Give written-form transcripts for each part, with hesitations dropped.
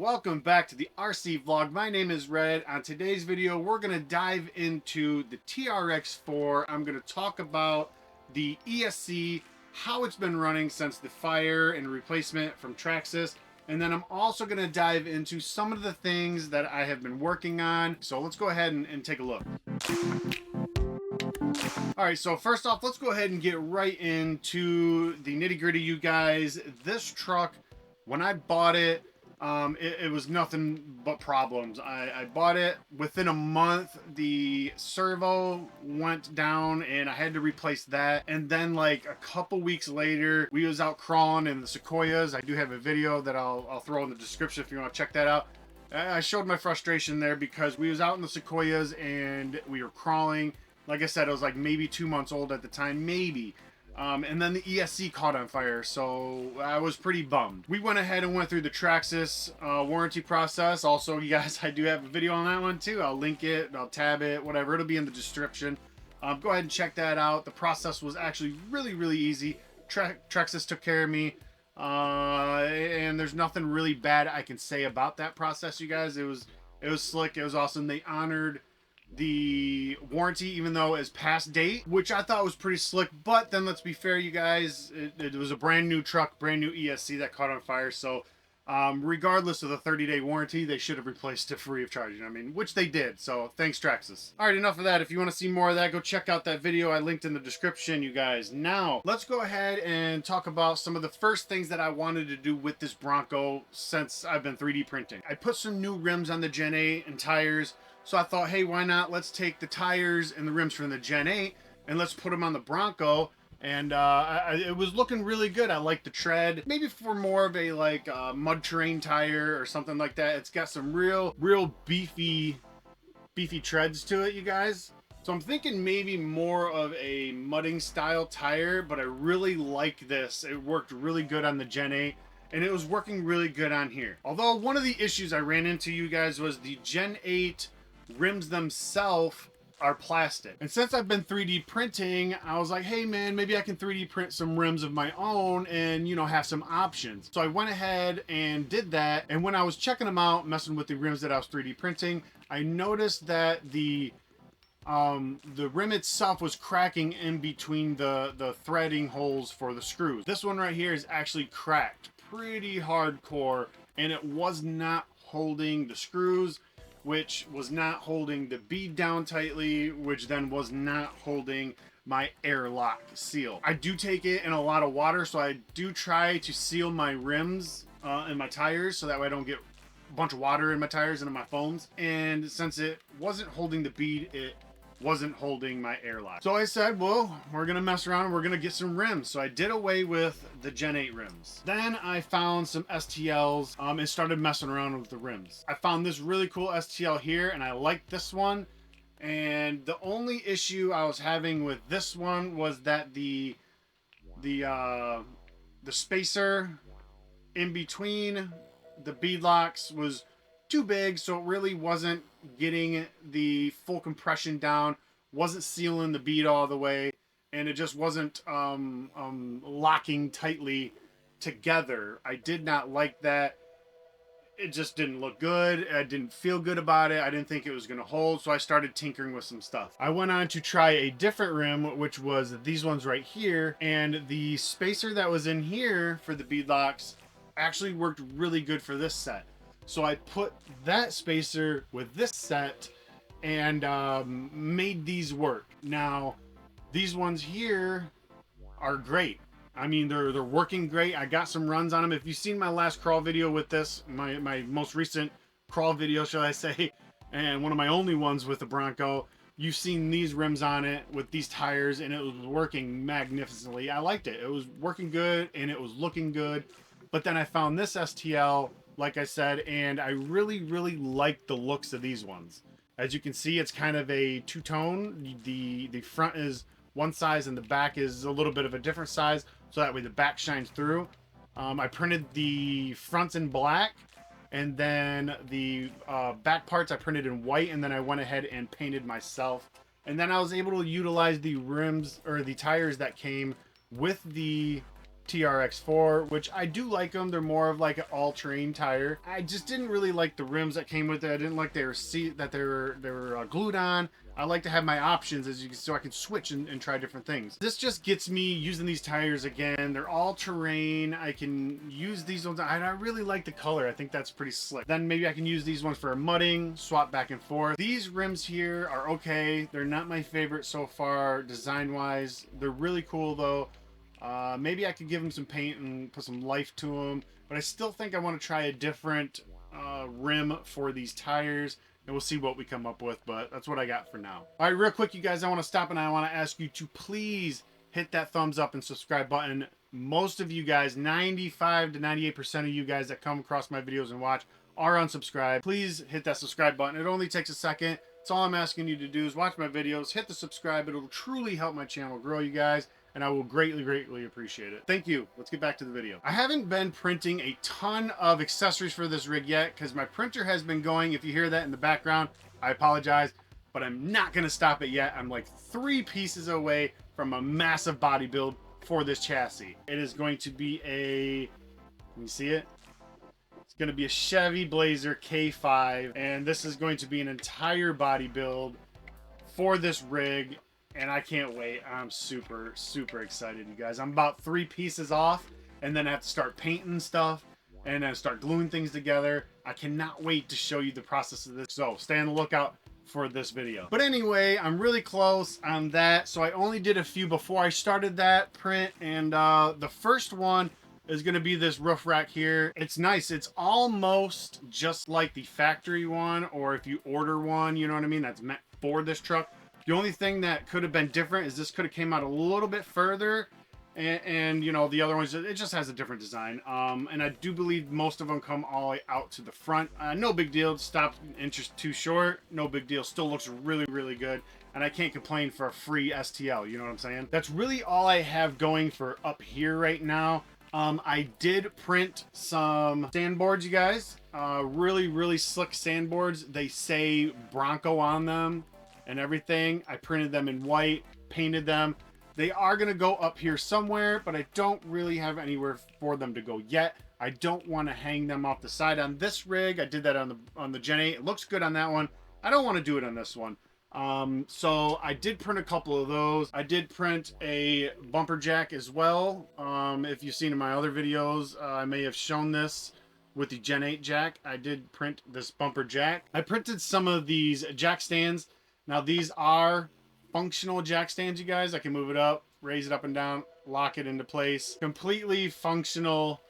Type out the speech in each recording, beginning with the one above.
welcome back to the RC vlog. My name is Red. On today's video, we're going to dive into the Trx4. I'm going to talk about the ESC, how it's been running since the fire and replacement from Traxxas. And then I'm also going to dive into some of the things that I have been working on. So let's go ahead and take a look. All right, so first off, let's go ahead and get right into the nitty gritty, you guys. This truck, when I bought it, it was nothing but problems. I bought it within a month. The servo went down and I had to replace that. And then like a couple weeks later, we was out crawling in the sequoias. I do have a video that I'll throw in the description if you want to check that out. I showed my frustration there because we was out in the sequoias and we were crawling. Like I said, it was like maybe 2 months old at the time, maybe. And then the ESC caught on fire, so I was pretty bummed. We went ahead and went through the Traxxas warranty process. Also, you guys, I do have a video on that one too. I'll link it, I'll tab it, whatever. It'll be in the description. Go ahead and check that out. The process was actually really easy. Traxxas took care of me. And there's nothing really bad I can say about that process, you guys. It was slick. It was awesome. They honored the warranty even though it's past date, which I thought was pretty slick. But then let's be fair, you guys, it was a brand new truck, brand new ESC that caught on fire. So regardless of the 30-day warranty, they should have replaced it free of charge. I mean, which they did. So thanks, Traxxas. All right, enough of that. If you want to see more of that, go check out that video I linked in the description, you guys. Now let's go ahead and talk about some of the first things that I wanted to do with this Bronco since I've been 3D printing. I put some new rims on the Gen 8 and tires. So I thought, hey, why not? Let's take the tires and the rims from the Gen 8 and let's put them on the Bronco. And it was looking really good. I like the tread. Maybe for more of a like mud terrain tire or something like that. It's got some real beefy treads to it, you guys. So I'm thinking maybe more of a mudding style tire, but I really like this. It worked really good on the Gen 8. And it was working really good on here. Although one of the issues I ran into, you guys, was the Gen 8 rims themselves are plastic. And since I've been 3D printing, I was like, hey man, maybe I can 3D print some rims of my own and, you know, have some options. So I went ahead and did that. And when I was checking them out, messing with the rims that I was 3D printing, I noticed that the rim itself was cracking in between the threading holes for the screws. This one right here is actually cracked pretty hardcore, and it was not holding the screws, which was not holding the bead down tightly, which then was not holding my airlock seal. I do take it in a lot of water, so I do try to seal my rims and my tires so that way I don't get a bunch of water in my tires and in my foams. And since it wasn't holding the bead, it wasn't holding my airlock. So I said, well, we're gonna mess around and we're gonna get some rims. So I did away with the Gen 8 rims. Then I found some STLs and started messing around with the rims. I found this really cool STL here and I liked this one. And the only issue I was having with this one was that the spacer in between the bead locks was too big, so it really wasn't getting the full compression down, wasn't sealing the bead all the way, and it just wasn't locking tightly together. I did not like that. It just didn't look good. I didn't feel good about it. I didn't think it was going to hold, so I started tinkering with some stuff. I went on to try a different rim, which was these ones right here, and the spacer that was in here for the bead locks actually worked really good for this set. So I put that spacer with this set and made these work. Now, these ones here are great. I mean, they're working great. I got some runs on them. If you've seen my last crawl video with this, my most recent crawl video, shall I say, and one of my only ones with the Bronco, you've seen these rims on it with these tires, and it was working magnificently. I liked it. It was working good, and it was looking good. But then I found this STL, like I said, and I really like the looks of these ones. As you can see, it's kind of a two-tone. The front is one size and the back is a little bit of a different size, so that way the back shines through. I printed the fronts in black, and then the back parts I printed in white, and then I went ahead and painted myself. And then I was able to utilize the rims or the tires that came with the TRX4, which I do like them. They're more of like an all-terrain tire. I just didn't really like the rims that came with it. I didn't like they were glued on. I like to have my options as you can, so I can switch and try different things. This just gets me using these tires again. They're all terrain. I can use these ones. I really like the color. I think that's pretty slick. Then maybe I can use these ones for mudding, swap back and forth. These rims here are okay. They're not my favorite so far design-wise. They're really cool though. Maybe I could give them some paint and put some life to them, but I still think I want to try a different rim for these tires, and we'll see what we come up with, but that's what I got for now. All right, real quick, you guys, I want to stop and I want to ask you to please hit that thumbs up and subscribe button. Most of you guys, 95 to 98% of you guys that come across my videos and watch are unsubscribed. Please hit that subscribe button. It only takes a second. That's all I'm asking you to do is watch my videos, hit the subscribe. It'll truly help my channel grow, you guys, and I will greatly appreciate it. Thank you. Let's get back to the video. I haven't been printing a ton of accessories for this rig yet because my printer has been going. If you hear that in the background, I apologize, but I'm not going to stop it yet. I'm like 3 pieces away from a massive body build for this chassis. It is going to be a, can you see it? It's going to be a Chevy Blazer K5, and this is going to be an entire body build for this rig. And I can't wait. I'm super excited, you guys. I'm about 3 pieces off, and then I have to start painting stuff and then start gluing things together. I cannot wait to show you the process of this. So stay on the lookout for this video. But anyway, I'm really close on that. So I only did a few before I started that print, and the first one is going to be this roof rack here. It's nice. It's almost just like the factory one, or if you order one, you know what I mean, that's meant for this truck. The only thing that could have been different is this could have came out a little bit further, and you know, the other ones, it just has a different design. And I do believe most of them come all the way out to the front. No big deal. Stopped inches too short. No big deal. Still looks really good. And I can't complain for a free STL. You know what I'm saying? That's really all I have going for up here right now. I did print some sandboards, you guys. Really slick sandboards. They say Bronco on them and everything. I printed them in white, painted them. They are going to go up here somewhere, but I don't really have anywhere for them to go yet. I don't want to hang them off the side on this rig. I did that on the Gen 8. It looks good on that one. I don't want to do it on this one. So I did print a couple of those. I did print a bumper jack as well. If you've seen in my other videos, I may have shown this with the Gen 8 jack. I did print this bumper jack. I printed some of these jack stands. Now these are functional jack stands, you guys. I can move it up, raise it up and down, lock it into place. Completely functional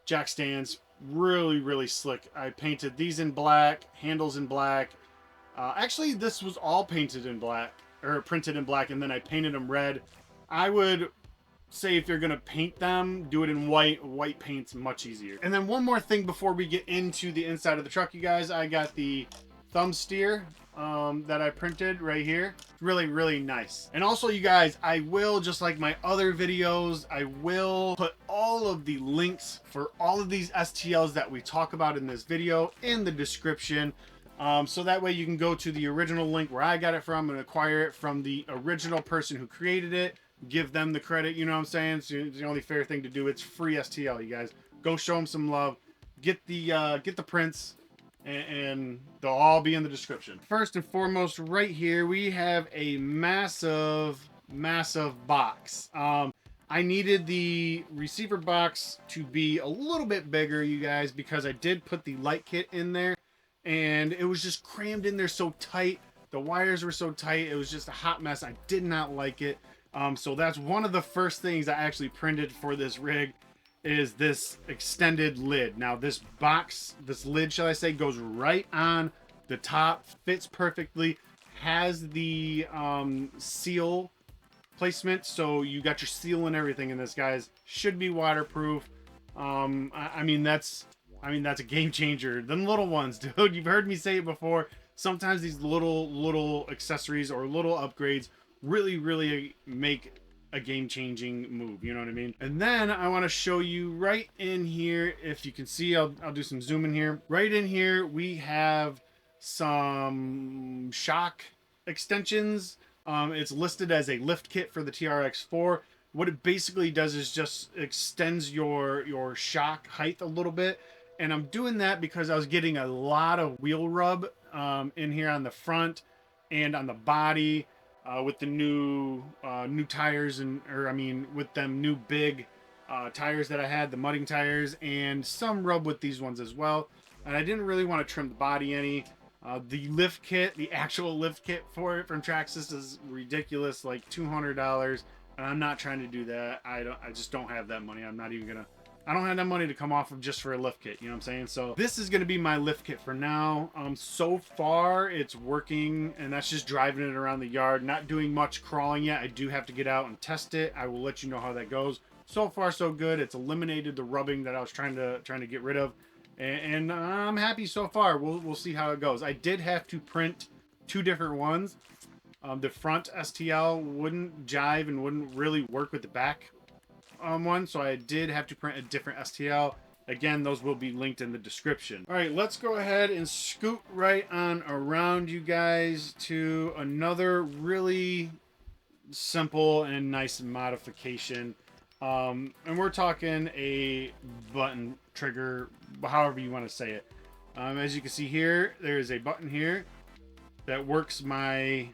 jack stands. Really slick. I painted these in black, handles in black. Actually, this was all painted in black, or printed in black, and then I painted them red. I would say if you're gonna paint them, do it in white. White paint's much easier. And then one more thing before we get into the inside of the truck, you guys. I got the thumb steer that I printed right here. Really nice. And also, you guys, I will, just like my other videos, I will put all of the links for all of these STLs that we talk about in this video in the description. So that way you can go to the original link where I got it from and acquire it from the original person who created it. Give them the credit, you know what I'm saying? It's the only fair thing to do. It's free STL, you guys. Go show them some love. Get the prints, and they'll all be in the description. First and foremost, right here, we have a massive box. I needed the receiver box to be a little bit bigger, you guys, because I did put the light kit in there, and it was just crammed in there so tight. The wires were so tight. It was just a hot mess. I did not like it. So that's one of the first things I actually printed for this rig, is this extended lid. Now this box, this lid, shall I say, goes right on the top, fits perfectly, has the seal placement, so you got your seal and everything in this, guys. Should be waterproof. I mean that's a game changer. Them little ones, dude. You've heard me say it before. Sometimes these little accessories or little upgrades really make a game-changing move, you know what I mean? And then I want to show you right in here, if you can see, I'll do some zoom in here. Right in here we have some shock extensions. It's listed as a lift kit for the TRX4. what it basically does is just extends your shock height a little bit. And I'm doing that because I was getting a lot of wheel rub in here on the front and on the body with the new tires, and or I mean with them new big tires that I had, the mudding tires, and some rub with these ones as well. And I didn't really want to trim the body any. The lift kit, the actual lift kit for it from Traxxas is ridiculous, like $200. And I'm not trying to do that. I just don't have that money. I'm not even gonna. I don't have that money to come off of just for a lift kit. You know what I'm saying? So this is gonna be my lift kit for now. So far it's working, and that's just driving it around the yard, not doing much crawling yet. I do have to get out and test it. I will let you know how that goes. So far so good. It's eliminated the rubbing that I was trying to get rid of, and I'm happy so far. We'll see how it goes. I did have to print 2 different ones. The front STL wouldn't jive and wouldn't really work with the back one, so I did have to print a different STL. Again, those will be linked in the description. All right, let's go ahead and scoot right on around, you guys, to another really simple and nice modification. And we're talking a button trigger, however you want to say it. As you can see here, there is a button here that works my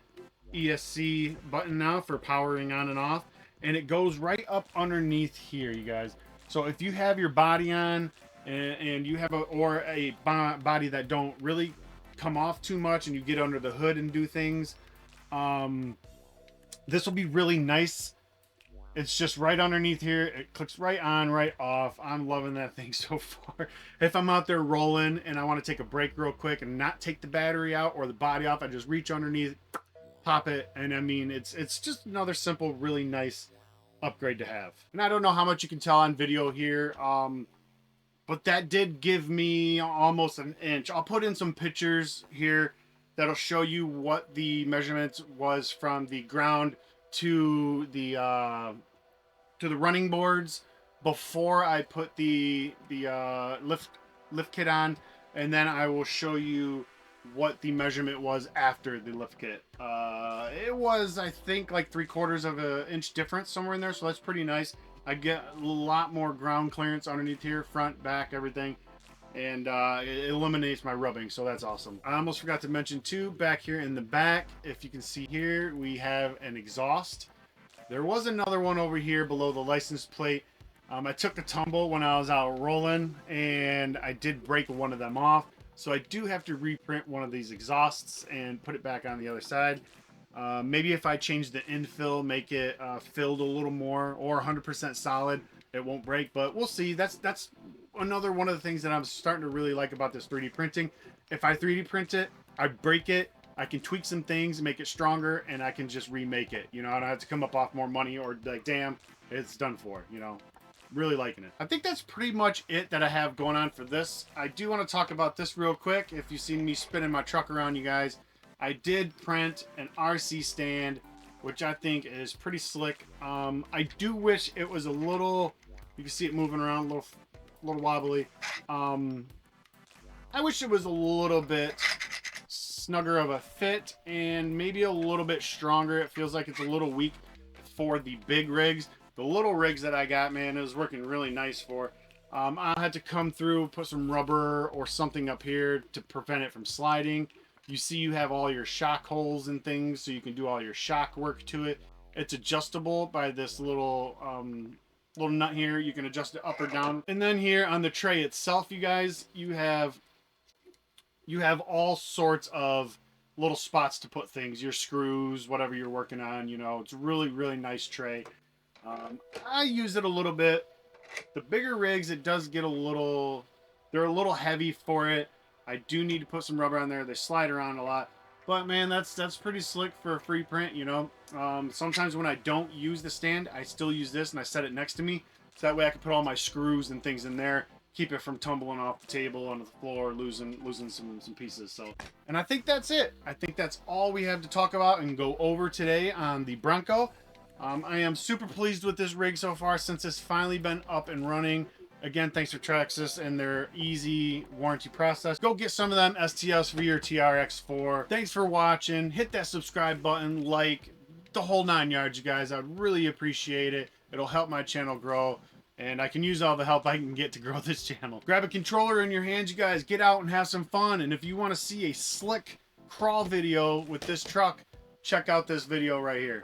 ESC button now for powering on and off, and it goes right up underneath here, you guys. So if you have your body on and you have a body that don't really come off too much and you get under the hood and do things, this will be really nice. It's just right underneath here. It clicks right on, right off. I'm loving that thing so far. If I'm out there rolling and I want to take a break real quick and not take the battery out or the body off, I just reach underneath, pop it, and I mean, it's just another simple, really nice upgrade to have. And I don't know how much you can tell on video here, but that did give me almost an inch. I'll put in some pictures here that'll show you what the measurements was from the ground to the running boards before I put the lift kit on, and then I will show you what the measurement was after the lift kit. It was, I think, like 3/4 of an inch difference somewhere in there, so that's pretty nice. I get a lot more ground clearance underneath here, front, back, everything, and it eliminates my rubbing, so that's awesome. I almost forgot to mention too, back here in the back, if you can see here, we have an exhaust. There was another one over here below the license plate. I took a tumble when I was out rolling, and I did break one of them off. So I do have to reprint one of these exhausts and put it back on the other side. Maybe if I change the infill, make it filled a little more, or 100% solid, it won't break. But we'll see. That's another one of the things that I'm starting to really like about this 3D printing. If I 3D print it, I break it, I can tweak some things, make it stronger, and I can just remake it. You know, I don't have to come up off more money or like, damn, it's done for, you know. Really liking it. I think that's pretty much it that I have going on for this. I do want to talk about this real quick. If you've seen me spinning my truck around, you guys, I did print an RC stand, which I think is pretty slick. I do wish it was a little, you can see it moving around a little wobbly. I wish it was a little bit snugger of a fit and maybe a little bit stronger. It feels like it's a little weak for the big rigs. The little rigs that I got, man, it was working really nice for. I had to come through, put some rubber or something up here to prevent it from sliding. You see you have all your shock holes and things, so you can do all your shock work to it. It's adjustable by this little nut here. You can adjust it up or down. And then here on the tray itself, you guys, you have all sorts of little spots to put things, your screws, whatever you're working on. You know, it's a really, really nice tray. I use it a little bit. The bigger rigs, it does get they're a little heavy for it. I do need to put some rubber on there. They slide around a lot. But man, that's pretty slick for a free print, you know. Sometimes when I don't use the stand, I still use this and I set it next to me. So that way I can put all my screws and things in there, keep it from tumbling off the table onto the floor, losing some pieces. So, and I think that's it. I think that's all we have to talk about and go over today on the Bronco. I am super pleased with this rig so far since it's finally been up and running. Again, thanks for Traxxas and their easy warranty process. Go get some of them STLs for your Trx4. Thanks for watching. Hit that subscribe button, like, the whole 9 yards, you guys. I'd really appreciate it. It'll help my channel grow, and I can use all the help I can get to grow this channel. Grab a controller in your hands, you guys. Get out and have some fun. And if you want to see a slick crawl video with this truck, check out this video right here.